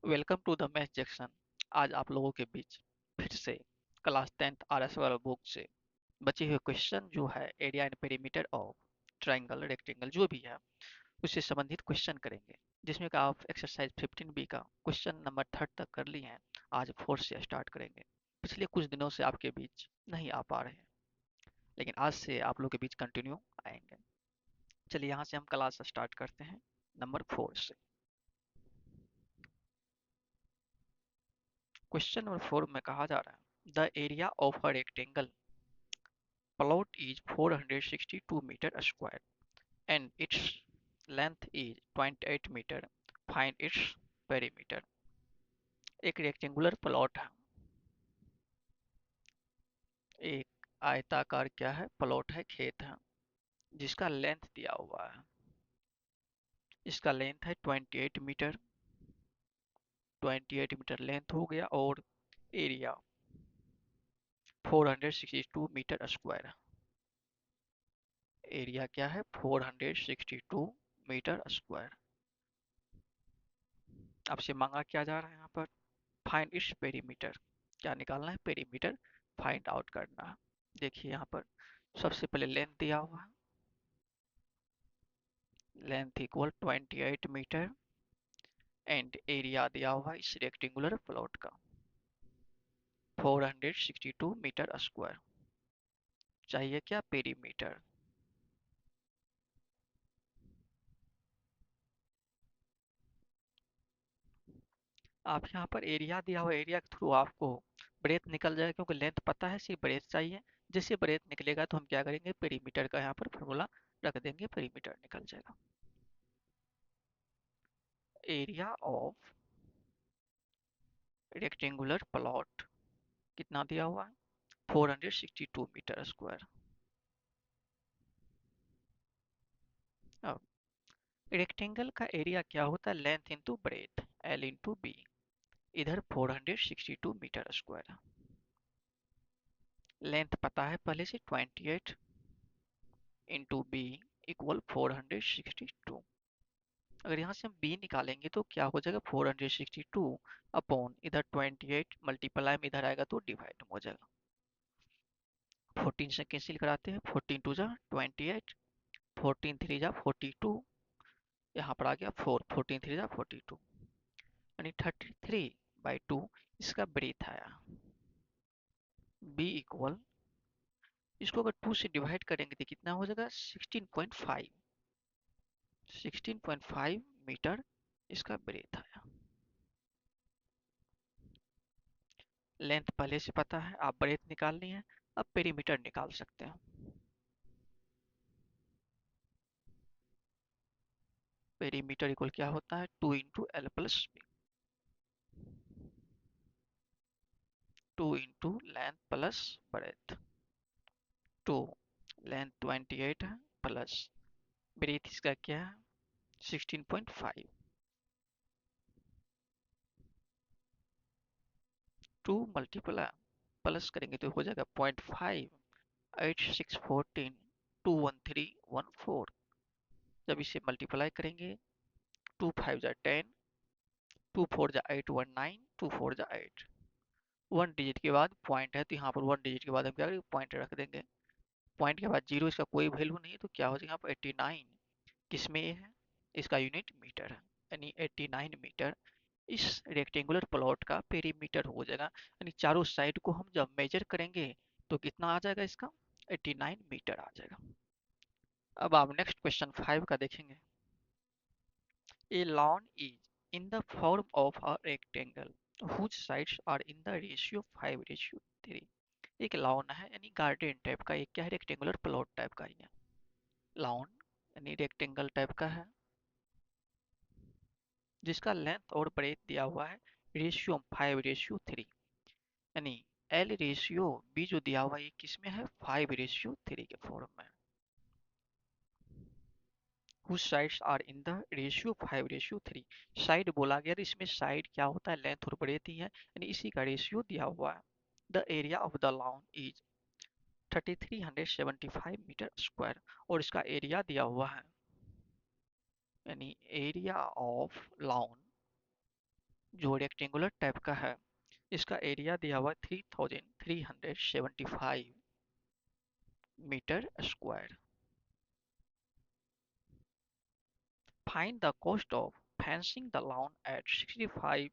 Welcome to the math junction. आज आप लोगों के बीच फिर से क्लास 10th आरएस वाला बुक से बचे हुए क्वेश्चन जो है area and perimeter of triangle rectangle जो भी है उससे संबंधित क्वेश्चन करेंगे, जिसमें कि आप एक्सरसाइज 15 बी का क्वेश्चन नंबर 3 तक कर लिए हैं। आज 4 से स्टार्ट करेंगे। पिछले कुछ दिनों से आपके बीच नहीं आ पा रहे हैं, लेकिन आज से आप लोग के बीच कंटिन्यू आएंगे। चलिए यहाँ से हम क्लास स्टार्ट करते हैं नंबर 4 से। क्वेश्चन नंबर 4 में कहा जा रहा है the area of a rectangle plot is 462 meter square and its length is 28 meter. Find its perimeter. एक रेक्टेंगुलर प्लॉट है, एक आयताकार क्या है प्लॉट है, खेत है, जिसका लेंथ दिया हुआ है। इसका लेंथ है 28 मीटर। 28 मीटर लेंथ हो गया और एरिया 462 मीटर स्क्वायर। एरिया क्या है 462 मीटर स्क्वायर। आपसे मांगा क्या जा रहा है यहाँ पर, फाइंड इट्स पेरीमीटर। क्या निकालना है, पेरीमीटर फाइंड आउट करना है। देखिए यहाँ पर सबसे पहले लेंथ दिया हुआ है, length equal 28 metre and area दिया हुआ है इस रेक्टेंगुलर प्लॉट का 462 मीटर स्क्वायर। चाहिए क्या, पेरीमीटर। आप यहाँ पर एरिया दिया हुआ, एरिया के थ्रू आपको ब्रेथ निकल जाएगा, क्योंकि लेंथ पता है, सिर्फ ब्रेथ चाहिए। जैसे ब्रेथ निकलेगा तो हम क्या करेंगे, पेरीमीटर का यहाँ पर फॉर्मूला रख देंगे, पेरीमीटर निकल जाएगा। एरिया ऑफ रेक्टेंगुलर प्लॉट कितना दिया हुआ है, 462 मीटर स्क्वायर। अब रेक्टेंगल का एरिया क्या होता है, length into breadth, L into B. इधर 462 मीटर स्क्वायर, लेंथ पता है पहले से 28 इंटू बी इक्वल 462। अगर यहाँ से हम बी निकालेंगे तो क्या हो जाएगा, 462 अपॉन इधर 28 मल्टीप्लाई में इधर आएगा तो डिवाइड हो जाएगा। 14 से कैंसिल कराते हैं, 14 टू जा 28, 14 थ्री जा 42, यहाँ पर आ गया 4, 14 थ्री जा 42, यानी 33/2 इसका ब्रेथ आया। बी इक्वल, इसको अगर 2 से डिवाइड करेंगे तो कितना हो जाएगा, 16.5। 16.5 मीटर इसका ब्रेथ आया। लेंथ पहले से पता है, आप ब्रेथ निकालनी है, अब पेरीमीटर निकाल सकते हैं। पेरीमीटर इक्वल क्या होता है, 2 into L plus B. 2 into length plus breadth. 2 length 28 है प्लस ब्रेथ इसका क्या है 16.5। 2 मल्टीप्लाई प्लस करेंगे तो हो जाएगा 0.5, 8 6 14, 21314। जब इसे मल्टीप्लाई करेंगे, 2 5 जा 10, 2 4 जा 8, 1 9, 2 4 जा 8। 1 डिजिट के बाद पॉइंट है तो यहाँ पर 1 डिजिट के बाद हम क्या करेंगे, पॉइंट रख देंगे। पॉइंट के बाद जीरो, इसका कोई वैल्यू नहीं है तो क्या हो जाएगा यहाँ पर 89। किसमें ये है, इसका यूनिट मीटर है, यानी 89 मीटर इस रेक्टेंगुलर प्लॉट का पेरीमीटर हो जाएगा। यानी चारों साइड को हम जब मेजर करेंगे तो कितना आ जाएगा, इसका 89 मीटर आ जाएगा। अब आप नेक्स्ट क्वेश्चन 5 का देखेंगे। A lawn is in the form of a rectangle whose sides are in the ratio 5:3। एक लॉन है यानी गार्डन टाइप का, एक क्या है, रेक्टेंगुलर प्लॉट टाइप का ही है। लॉन यानी रेक्टेंगल टाइप का है, जिसका लेंथ और ब्रेथ दिया हुआ है रेशियो 5:3, यानी एल रेशियो बी जो दिया हुआ है ये किस में है, 5:3 के फॉर्म में। whose sides are in the ratio 5:3। Side बोला गया तो इसमें साइड क्या होता है, लेंथ और ब्रेथ ही है, यानी इसी का रेशियो दिया हुआ है। The area of the lawn is 3375 metre square, और इसका एरिया दिया हुआ है, यानी एरिया ऑफ लॉन जो रेक्टेंगुलर टाइप का है, इसका एरिया दिया हुआ 3375 metre square. Find the cost of fencing the lawn at 65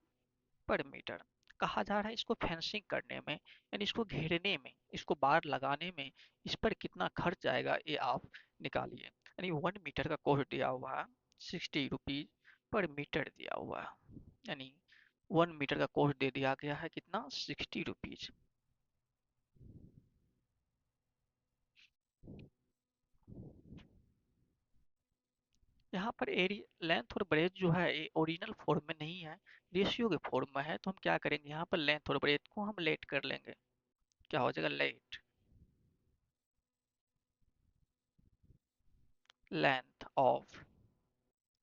per metre. कहा जा रहा है इसको फेंसिंग करने में, यानी इसको घेरने में, इसको बार लगाने में इस पर कितना खर्च आएगा ये आप निकालिए। यानी 1 मीटर का कॉस्ट दिया हुआ है 60 रुपीज पर मीटर दिया हुआ है, यानी 1 मीटर का कॉस्ट दे दिया गया है कितना, 60 रुपीज। यहाँ पर एरिया लेंथ और ब्रेथ जो है ये ओरिजिनल फॉर्म में नहीं है, रेशियो के फॉर्म में है। तो हम क्या करेंगे, यहाँ पर लेंथ और ब्रेथ को हम लेट कर लेंगे। क्या हो जाएगा, late length of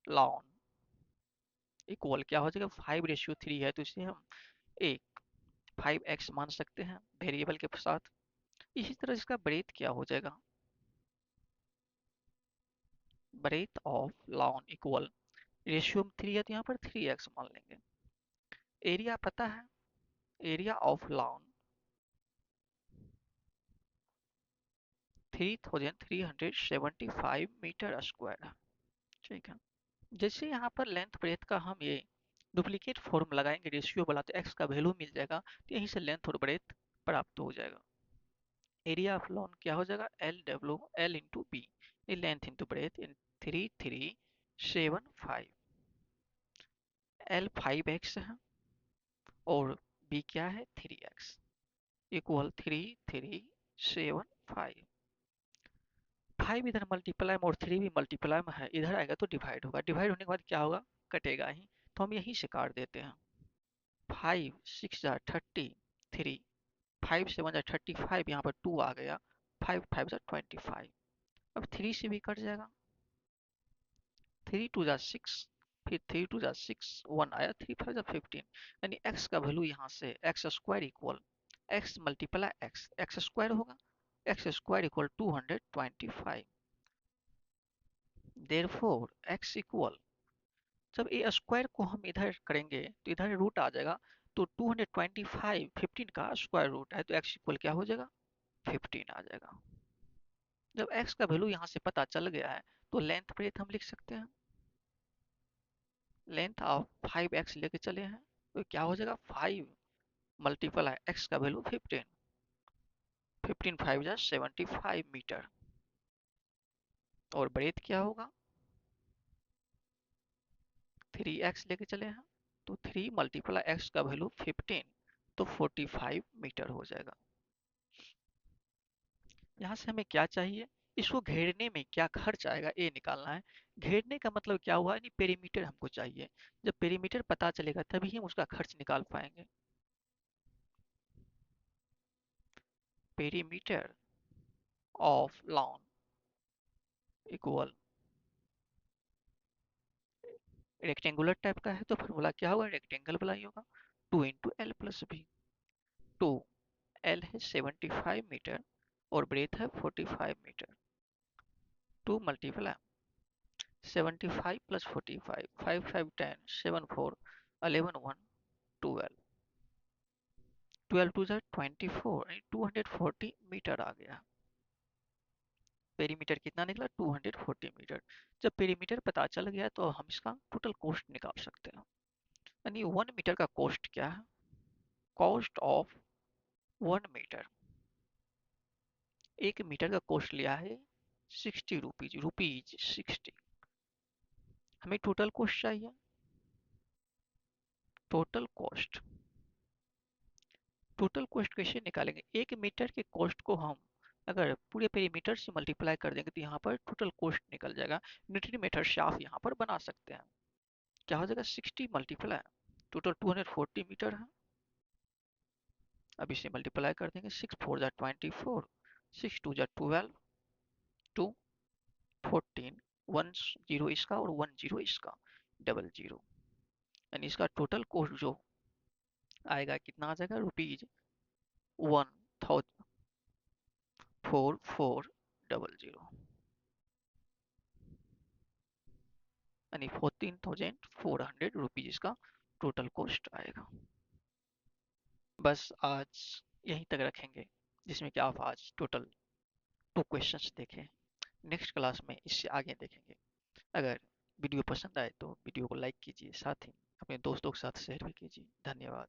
lawn equal क्या हो जाएगा, 5:3 है तो इसे हम एक 5x मान सकते हैं वेरिएबल के साथ। इसी तरह इसका ब्रेथ क्या हो जाएगा, breadth of lawn equal ratio में 3 है तो यहाँ पर 3x मान लेंगे। एरिया पता है, area of lawn 3375 metre square. ठीक है, जैसे यहाँ पर लेंथ ब्रेथ का हम ये डुप्लीकेट फॉर्म लगाएंगे रेशियो वाला, तो x का वैल्यू मिल जाएगा, तो यहीं से लेंथ और ब्रेथ प्राप्त हो जाएगा। एरिया ऑफ लॉन क्या हो जाएगा, L into B, length into breadth in 3375। L 5x है और बी क्या है 3x, इक्वल 3375। 5 इधर मल्टीप्लाई में और 3 भी मल्टीप्लाई में है, इधर आएगा तो डिवाइड होगा, डिवाइड होने के बाद क्या होगा, कटेगा ही, तो हम यहीं से काट देते हैं। 5 6 जा 33, 5 7 जा 35, यहाँ पर 2 आ गया, 5 5 जा 25, अब 3 से भी कट जाएगा, 3 2 जा 6, फिर 3 2 जा 6, 1 आया, 3 5 जा 15, यानी x का वैल्यू यहाँ से x square equal x multiply x, x square होगा, x square equal 225। Therefore x equal, जब ए स्क्वायर को हम इधर करेंगे तो इधर रूट आ जाएगा, तो 225 15 का स्क्वायर रूट है, तो x इक्वल क्या हो जाएगा, 15 आ जाएगा। जब x का वैल्यू यहाँ से पता चल गया है तो लेंथ ब्रेथ हम लिख सकते हैं, लेंथ ऑफ 5x लेके चले हैं तो क्या हो जाएगा, 5 मल्टीपल x का वैल्यू 15, 15 5 जा 75 मीटर, और ब्रेथ क्या होगा, 3x लेके चले हैं तो 3 मल्टीपल x का वैल्यू 15, तो 45 मीटर हो जाएगा। यहाँ से हमें क्या चाहिए, इसको घेरने में क्या खर्च आएगा ये निकालना है। घेरने का मतलब क्या हुआ, नहीं पेरीमीटर हमको चाहिए, जब पेरीमीटर पता चलेगा तभी हम उसका खर्च निकाल पाएंगे। Perimeter of lawn equal, rectangular type का है तो फॉर्मूला क्या होगा, रेक्टेंगल वाला ही होगा, 2 × L + B। 2 L है 75 मीटर और ब्रेथ है 45 मीटर, 2 मल्टीप्लाई 75 + 45, 5 5 10, 7 4 11 1 12, 12 2 जा 24, 240 मीटर आ गया। पेरीमीटर कितना निकला, 240 मीटर। जब पेरीमीटर पता चल गया तो हम इसका टोटल कॉस्ट निकाल सकते हैं। यानी 1 मीटर का कॉस्ट क्या है, कॉस्ट ऑफ 1 मीटर, 1 मीटर का कॉस्ट लिया है 60 रुपीज, रुपीज 60। हमें टोटल कॉस्ट चाहिए, टोटल कॉस्ट, टोटल कॉस्ट कैसे निकालेंगे, 1 मीटर के कॉस्ट को हम अगर पूरे पेरीमीटर से मल्टीप्लाई कर देंगे तो यहाँ पर टोटल कॉस्ट निकल जाएगा। न्यूटन मीटर से आप यहाँ पर बना सकते हैं, क्या हो जाएगा 60 मल्टीप्लाई, टोटल 240 मीटर है। अब इसे मल्टीप्लाई कर देंगे, 6 4 जा 24, 6 2 जा 12, 2 14, 1 0 इसका और 1 0 इसका, डबल जीरो, यानी इसका टोटल कॉस्ट जो आएगा कितना आ जाएगा, रुपीज 14,400, यानी 14,400 रुपीज इसका टोटल कॉस्ट आएगा। बस आज यहीं तक रखेंगे, जिसमें कि आप आज टोटल 2 क्वेश्चंस देखें। नेक्स्ट क्लास में इससे आगे देखेंगे। अगर वीडियो पसंद आए तो वीडियो को लाइक कीजिए, साथ ही अपने दोस्तों के साथ शेयर भी कीजिए। धन्यवाद।